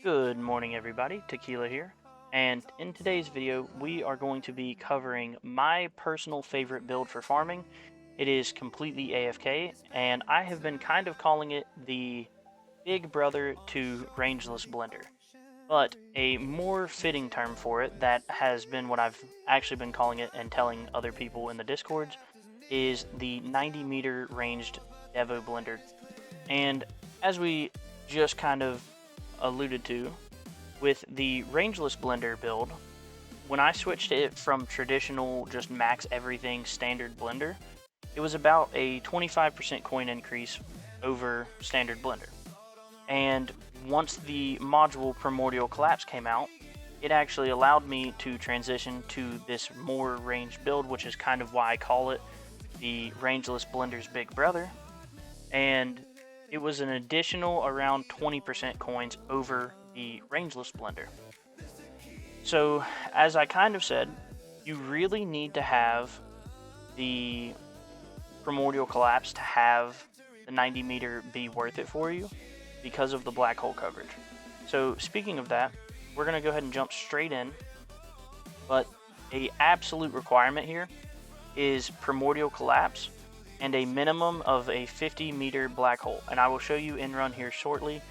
Good morning, everybody. Tequila here. And in today's video, we are going to be covering my personal favorite build for farming. It is completely AFK, and I have been kind of calling it the big brother to Rangeless Blender. But a more fitting term for it that has been what I've actually been calling it and telling other people in the Discords is the 90-meter ranged Devo blender. And as we just kind of alluded to, with the Rangeless blender build, when I switched it from traditional just max everything standard blender, it was about a 25% coin increase over standard blender. And once the module Primordial Collapse came out, it actually allowed me to transition to this more ranged build, which is kind of why I call it the Rangeless Blender's big brother. And it was an additional around 20% coins over the Rangeless blender. So, as I kind of said, you really need to have the Primordial Collapse to have the 90 meter be worth it for you because of the black hole coverage. So, speaking of that, we're going to go ahead and jump straight in. But a absolute requirement here is Primordial Collapse and a minimum of a 50 meter black hole. And I will show you in run here shortly,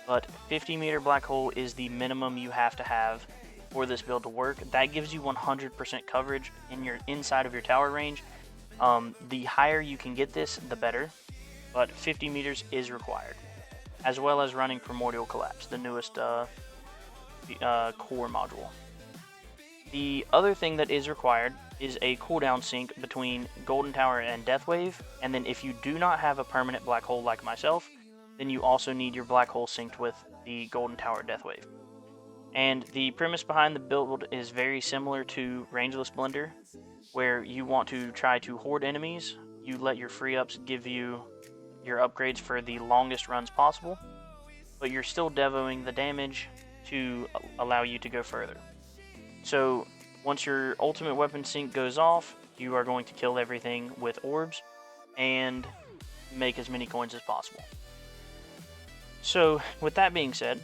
but 50 meter black hole is the minimum you have to have for this build to work. That gives you 100% coverage in your inside of your tower range. The higher you can get this, the better, but 50 meters is required, as well as running Primordial Collapse, the newest core module. The other thing that is required is a cooldown sync between Golden Tower and Deathwave, and then if you do not have a permanent black hole like myself, then you also need your black hole synced with the Golden Tower Deathwave. And the premise behind the build is very similar to Rangeless Blender, where you want to try to hoard enemies. You let your free ups give you your upgrades for the longest runs possible, but you're still devoing the damage to allow you to go further. So once your ultimate weapon sync goes off, you are going to kill everything with orbs and make as many coins as possible. So with that being said,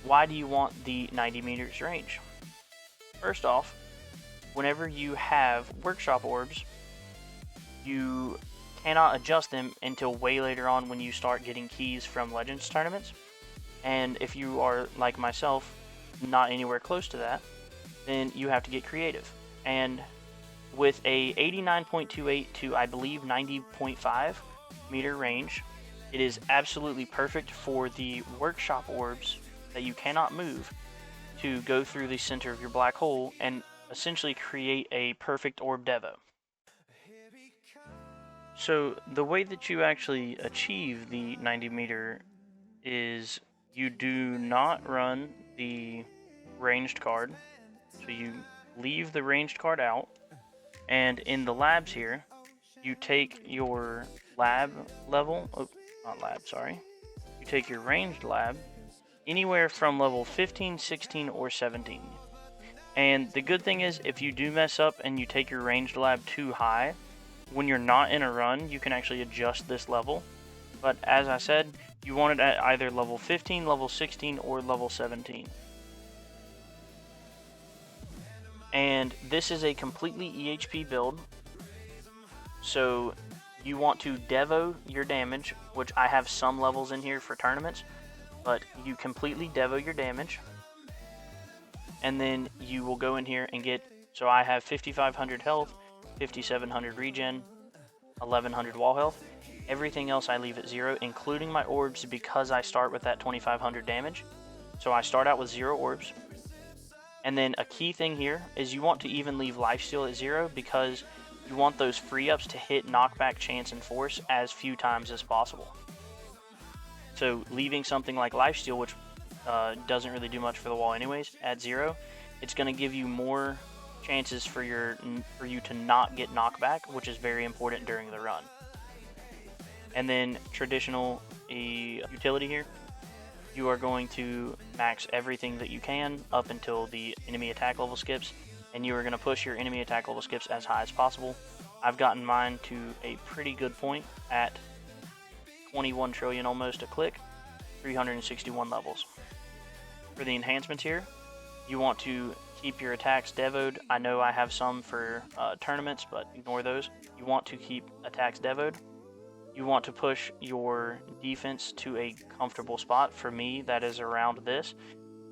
why do you want the 90 meters range? First off, whenever you have workshop orbs, you cannot adjust them until way later on when you start getting keys from Legends tournaments. And if you are, like myself, not anywhere close to that, then you have to get creative. And with a 89.28 to, I believe, 90.5 meter range, it is absolutely perfect for the workshop orbs that you cannot move to go through the center of your black hole and essentially create a perfect orb devo. So the way that you actually achieve the 90 meter is you do not run the ranged card. So you leave the ranged card out, and in the labs here, you take your lab level, you take your ranged lab anywhere from level 15, 16, or 17. And the good thing is, if you do mess up and you take your ranged lab too high, when you're not in a run, you can actually adjust this level. But as I said, you want it at either level 15, level 16, or level 17. And this is a completely EHP build, so you want to devo your damage, which I have some levels in here for tournaments, but you completely devo your damage, and then you will go in here and get, so I have 5500 health, 5700 regen, 1100 wall health. Everything else I leave at 0, including my orbs, because I start with that 2500 damage. So I start out with 0 orbs. And then a key thing here is you want to even leave lifesteal at 0 because you want those free ups to hit knockback, chance, and force as few times as possible. So leaving something like lifesteal, which doesn't really do much for the wall anyways, at 0, it's going to give you more chances for you to not get knockback, which is very important during the run. And then traditional utility here, you are going to max everything that you can up until the enemy attack level skips, and you are going to push your enemy attack level skips as high as possible. I've gotten mine to a pretty good point at 21 trillion almost a click, 361 levels. For the enhancements here, you want to keep your attacks devoed. I know I have some for tournaments, but ignore those. You want to keep attacks devoed. You want to push your defense to a comfortable spot. For me, that is around this.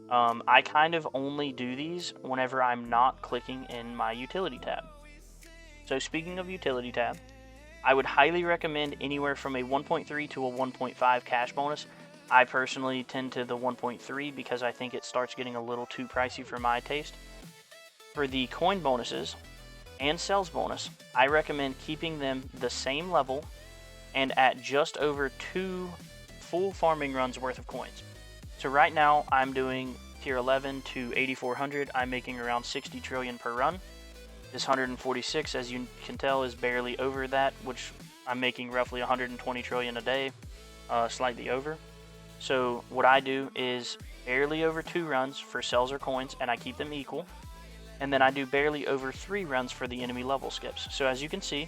I kind of only do these whenever I'm not clicking in my utility tab. So speaking of utility tab, I would highly recommend anywhere from a 1.3 to a 1.5 cash bonus. I personally tend to the 1.3 because I think it starts getting a little too pricey for my taste. For the coin bonuses and sales bonus, I recommend keeping them the same level and at just over 2 full farming runs worth of coins. So right now I'm doing tier 11 to 8400. I'm making around 60 trillion per run. This 146, as you can tell, is barely over that, which I'm making roughly 120 trillion a day, slightly over. So what I do is barely over 2 runs for cells or coins, and I keep them equal. And then I do barely over 3 runs for the enemy level skips. So as you can see,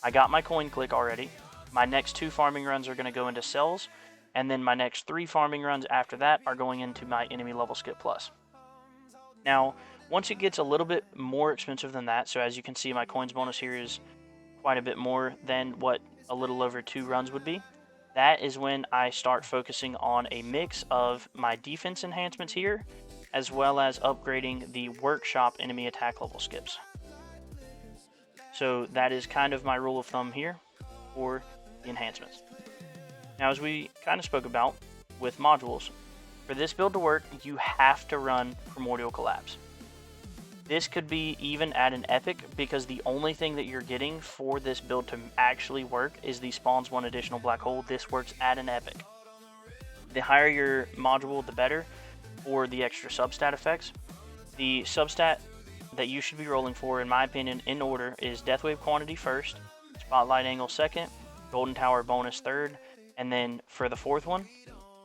I got my coin click already. My next 2 farming runs are going to go into cells, and then my next 3 farming runs after that are going into my enemy level skip plus. Now, once it gets a little bit more expensive than that, so as you can see, my coins bonus here is quite a bit more than what a little over 2 runs would be. That is when I start focusing on a mix of my defense enhancements here, as well as upgrading the workshop enemy attack level skips. So that is kind of my rule of thumb here for the enhancements. Now, as we kind of spoke about with modules, for this build to work, you have to run Primordial Collapse. This could be even at an epic, because the only thing that you're getting for this build to actually work is the spawns 1 additional black hole. This works at an epic. The higher your module, the better for the extra substat effects. The substat that you should be rolling for, in my opinion, in order, is Death Wave Quantity first, Spotlight Angle second, Golden Tower bonus third, and then for the 4th one,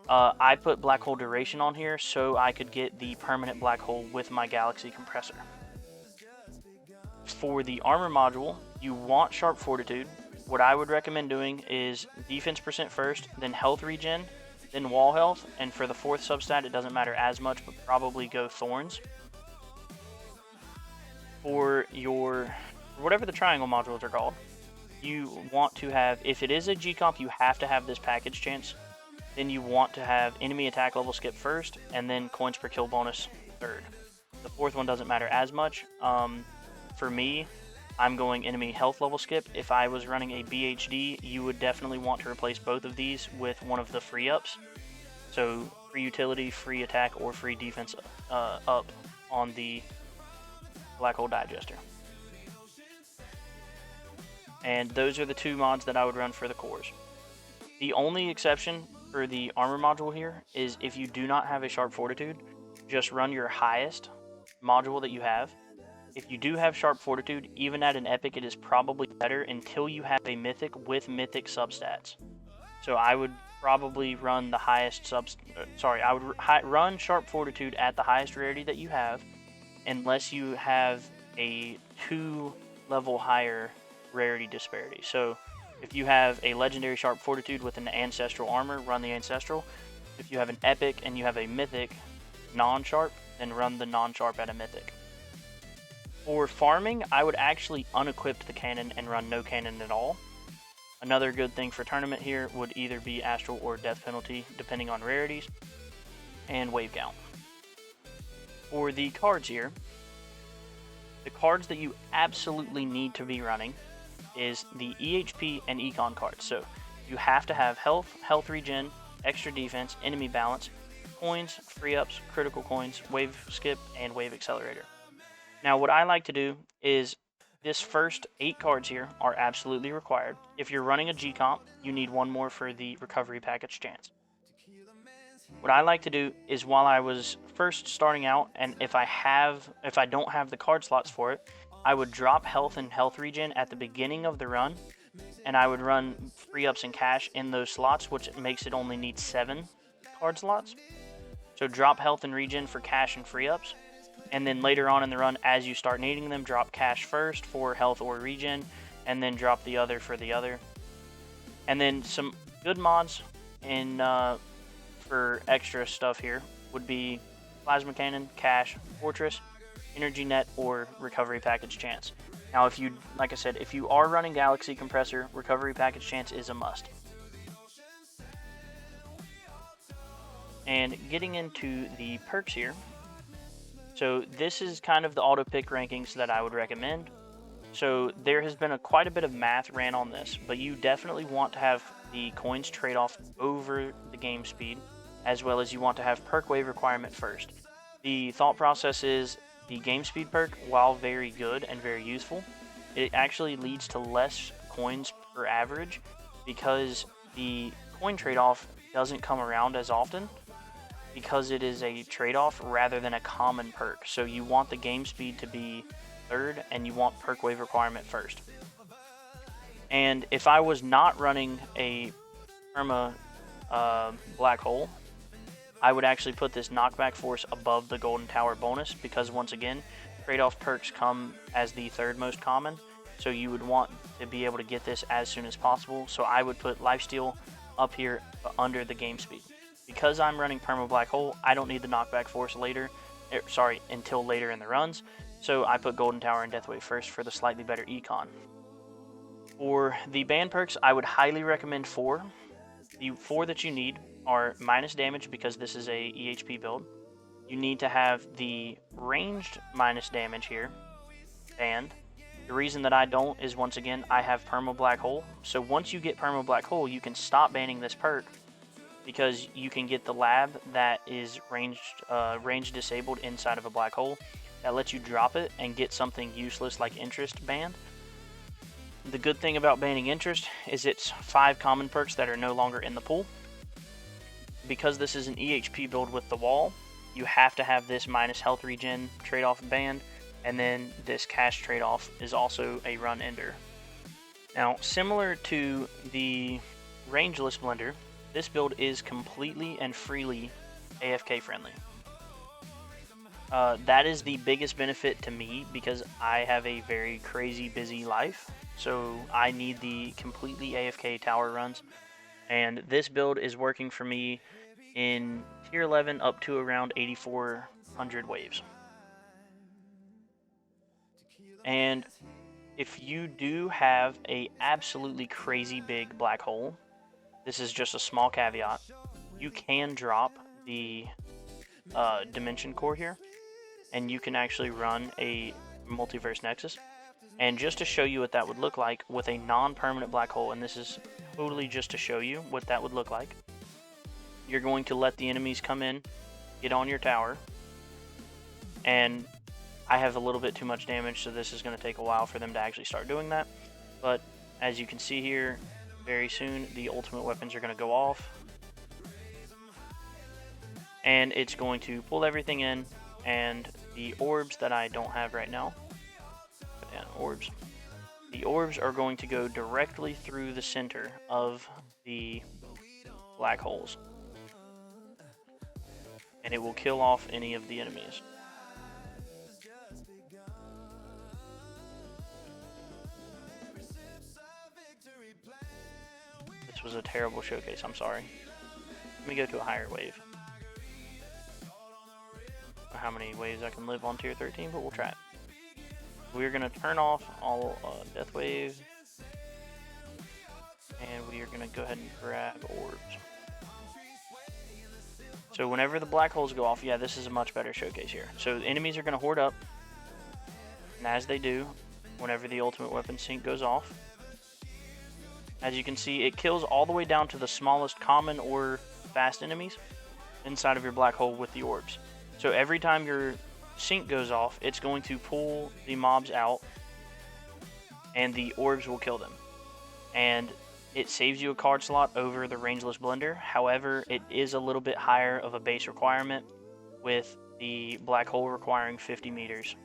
I put Black Hole Duration on here so I could get the permanent black hole with my Galaxy Compressor. For the armor module, you want Sharp Fortitude. What I would recommend doing is defense percent first, then health regen, then wall health, and for the 4th substat, it doesn't matter as much, but probably go Thorns. For your, whatever the triangle modules are called, you want to have, if it is a G-Comp, you have to have this package chance. Then you want to have enemy attack level skip first, and then coins per kill bonus third. The 4th one doesn't matter as much. For me, I'm going enemy health level skip. If I was running a BHD, you would definitely want to replace both of these with one of the free ups. So free utility, free attack, or free defense up on the Black Hole Digester. And those are the 2 mods that I would run for the cores. The only exception for the armor module here is if you do not have a Sharp Fortitude, just run your highest module that you have. If you do have Sharp Fortitude, even at an epic, it is probably better until you have a mythic with mythic substats. So I would probably run the highest I would run Sharp Fortitude at the highest rarity that you have, unless you have a 2 level higher rarity disparity. So if you have a legendary Sharp Fortitude with an ancestral armor, run the ancestral. If you have an epic and you have a mythic non-sharp, then run the non-sharp at a mythic. For farming, I would actually unequip the cannon and run no cannon at all. Another good thing for tournament here would either be astral or death penalty, depending on rarities and wave count. For the cards here, the cards that you absolutely need to be running is the EHP and Econ cards. So you have to have health, health regen, extra defense, enemy balance, coins, free ups, critical coins, wave skip, and wave accelerator. Now what I like to do is this first 8 cards here are absolutely required. If you're running a G-Comp, you need 1 more for the recovery package chance. What I like to do is, while I was first starting out, and if I don't have the card slots for it, I would drop health and health regen at the beginning of the run, and I would run free ups and cash in those slots, which makes it only need 7 card slots. So drop health and regen for cash and free ups, and then later on in the run, as you start needing them, drop cash first for health or regen, and then drop the other for the other. And then some good mods in for extra stuff here would be plasma cannon, cache, fortress, energy net, or recovery package chance. Now, if you, like I said, if you are running Galaxy Compressor, recovery package chance is a must. And getting into the perks here, so this is kind of the auto pick rankings that I would recommend. So there has been quite a bit of math ran on this, but you definitely want to have the coins trade-off over the game speed, as well as you want to have perk wave requirement first. The thought process is the game speed perk, while very good and very useful, it actually leads to less coins per average because the coin trade-off doesn't come around as often because it is a trade-off rather than a common perk. So you want the game speed to be third and you want perk wave requirement first. And if I was not running a perma black hole, I would actually put this knockback force above the golden tower bonus because once again, trade-off perks come as the third most common, so you would want to be able to get this as soon as possible. So I would put lifesteal up here under the game speed. Because I'm running perma black hole, I don't need the knockback force until later in the runs, so I put golden tower and death wave first for the slightly better econ. For the band perks, I would highly recommend 4. The 4 that you need are minus damage because this is a EHP build. You need to have the ranged minus damage here, and the reason that I don't is, once again, I have perma black hole. So once you get perma black hole, you can stop banning this perk because you can get the lab that is range disabled inside of a black hole that lets you drop it and get something useless like interest banned. The good thing about banning interest is it's 5 common perks that are no longer in the pool. Because this is an EHP build with the wall, you have to have this minus health regen trade-off banned, and then this cash trade-off is also a run ender. Now, similar to the Rangeless blender, this build is completely and freely AFK friendly. That is the biggest benefit to me because I have a very crazy busy life, so I need the completely AFK tower runs, and this build is working for me in tier 11 up to around 8400 waves. And if you do have a absolutely crazy big black hole, this is just a small caveat, you can drop the dimension core here and you can actually run a multiverse nexus. And just to show you what that would look like with a non-permanent black hole, and this is totally just to show you what that would look like, you're going to let the enemies come in, get on your tower, and I have a little bit too much damage, so this is going to take a while for them to actually start doing that. But as you can see here, very soon the ultimate weapons are going to go off, and it's going to pull everything in, and the orbs that I don't have right now, put down orbs, the orbs are going to go directly through the center of the black holes, and it will kill off any of the enemies. This was a terrible showcase, I'm sorry. Let me go to a higher wave. How many waves I can live on tier 13, but we'll try it. We're going to turn off all death wave, and we are going to go ahead and grab orbs. So whenever the black holes go off, yeah, this is a much better showcase here. So the enemies are going to hoard up, and as they do, whenever the ultimate weapon sync goes off, as you can see, it kills all the way down to the smallest common or fast enemies inside of your black hole with the orbs. So every time your sync goes off, it's going to pull the mobs out, and the orbs will kill them. And it saves you a card slot over the Rangeless blender. However, it is a little bit higher of a base requirement with the black hole requiring 50 meters.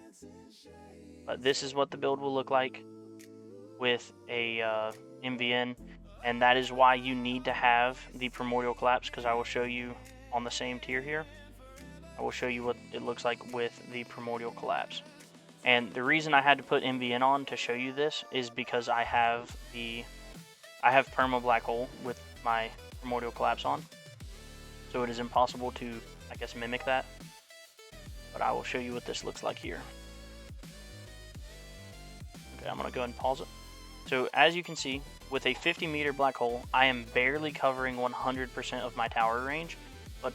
But this is what the build will look like with a MVN, and that is why you need to have the Primordial Collapse, because I will show you on the same tier here. I will show you what it looks like with the Primordial Collapse. And the reason I had to put MVN on to show you this is because I have Perma Black Hole with my Primordial Collapse on. So it is impossible to, I guess, mimic that. but I will show you what this looks like here. Okay, I'm gonna go ahead and pause it. So as you can see, with a 50-meter black hole, I am barely covering 100% of my tower range, but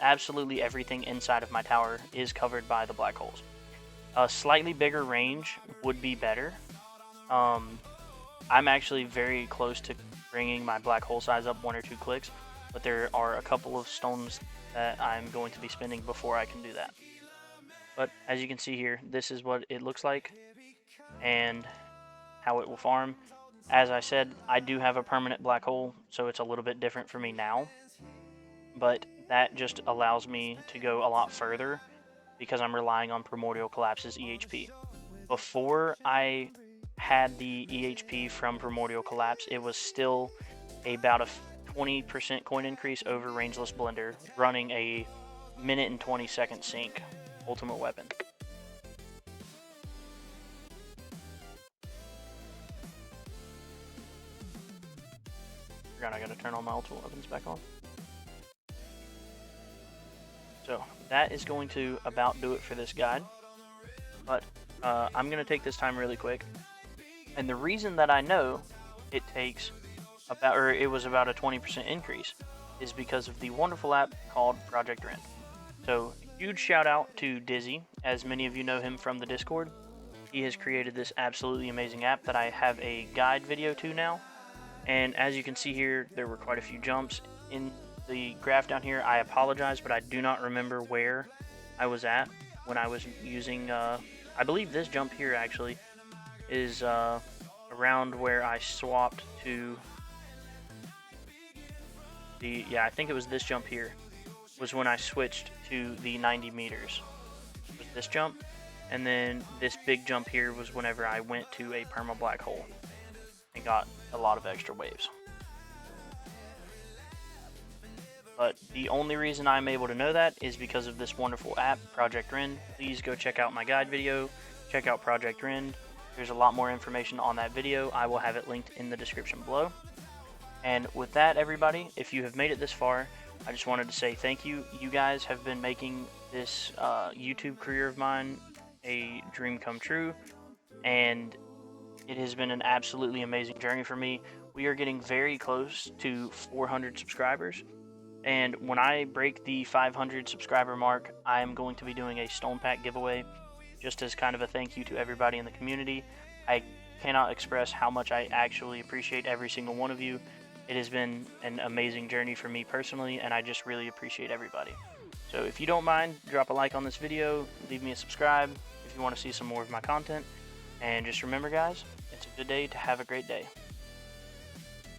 absolutely everything inside of my tower is covered by the black holes. A slightly bigger range would be better. I'm actually very close to bringing my black hole size up 1 or 2 clicks, but there are a couple of stones that I'm going to be spending before I can do that. But as you can see here, this is what it looks like and how it will farm. As I said, I do have a permanent black hole, so it's a little bit different for me now, but that just allows me to go a lot further because I'm relying on Primordial Collapse's EHP. Before I had the EHP from Primordial Collapse, it was still about a 20% coin increase over Rangeless Blender, running a 1 and 20-second sync ultimate weapon. Forgot I gotta turn all my ultimate weapons back on. So that is going to about do it for this guide, but I'm gonna take this time really quick. And the reason that I know it takes about, or it was about a 20% increase, is because of the wonderful app called project-rend. So huge shout out to Dizzy, as many of you know him from the Discord. He has created this absolutely amazing app that I have a guide video to now. And as you can see here, there were quite a few jumps in the graph down here. I apologize, but I do not remember where I was at when I was using, I believe this jump here actually is around where I swapped to the, yeah, I think it was this jump here was when I switched to the 90 meters. It was this jump, and then this big jump here was whenever I went to a perma black hole and got a lot of extra waves. But the only reason I'm able to know that is because of this wonderful app, project-rend. Please go check out my guide video, check out project-rend. There's a lot more information on that video. I will have it linked in the description below. And with that, everybody, if you have made it this far, I just wanted to say thank you. You guys have been making this YouTube career of mine a dream come true, and it has been an absolutely amazing journey for me. We are getting very close to 400 subscribers, and when I break the 500 subscriber mark, I am going to be doing a stone pack giveaway, just as kind of a thank you to everybody in the community. I cannot express how much I actually appreciate every single one of you. It has been an amazing journey for me personally, and I just really appreciate everybody. So if you don't mind, drop a like on this video, leave me a subscribe if you want to see some more of my content, and just remember guys, it's a good day to have a great day.